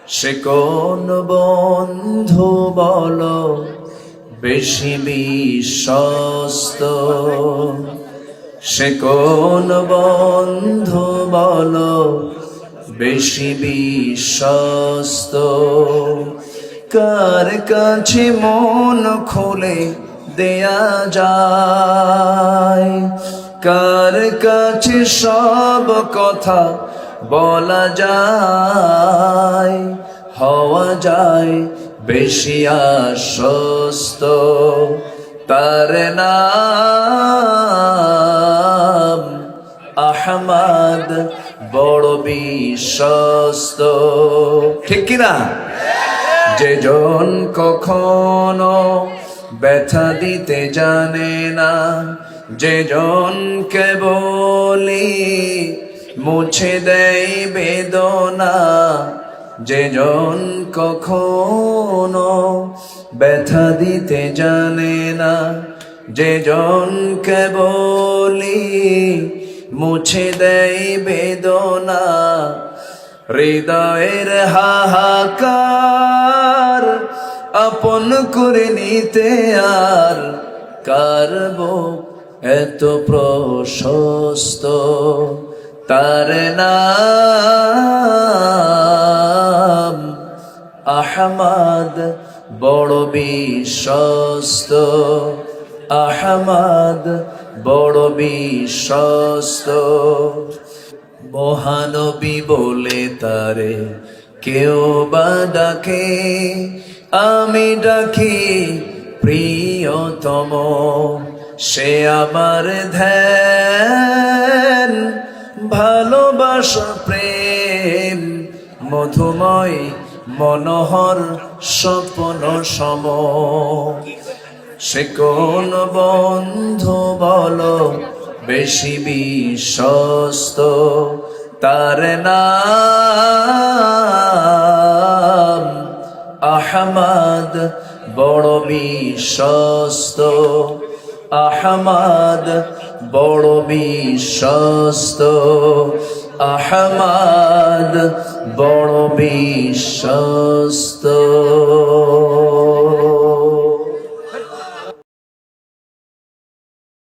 সে কোন বন্ধু বলো বেশি বিশ্বস্ত, সে কোন বন্ধু বলো বেশি বিশ্বস্ত, কার কাছে মন খুলে দেয়া যায়, কার কাছে সব কথা বলা যায়, হওয়া যায় বেশি আশ্বস্ত। তার নাম আহমদ, বড় বিশ্বস্ত। ঠিক কিনা? যেজন কখনো ব্যথা দিতে জানে না, যেজন কেবলি মুছে দেয় বেদনা, যেজন কখনো ব্যথা দিতে জানে না, যেজন কেবলি মুছে দেয় বেদনা, হৃদয়ের হাহাকার আপন করে নিতে আর কার বুক এত প্রশস্ত। তার নাম আহমদ, বড় বিশ্বস্ত। আহমদ বড় বিশ্বস্ত। মহানবী বলে তারে কেউ বা ডাকে, আমি ডাকি প্রিয়তম। সে আমার ধ্যান, ভালোবাসা, প্রেম, মধুময় মনোহর স্বপ্ন সম। সে কোন বন্ধু বলো বেশি বিশ্বস্ত, তার নাম আহমদ, বড় বিশ্বস্ত। আহমদ বড় বিশ্বস্ত। আহমদ বড় বিশ্বস্ত।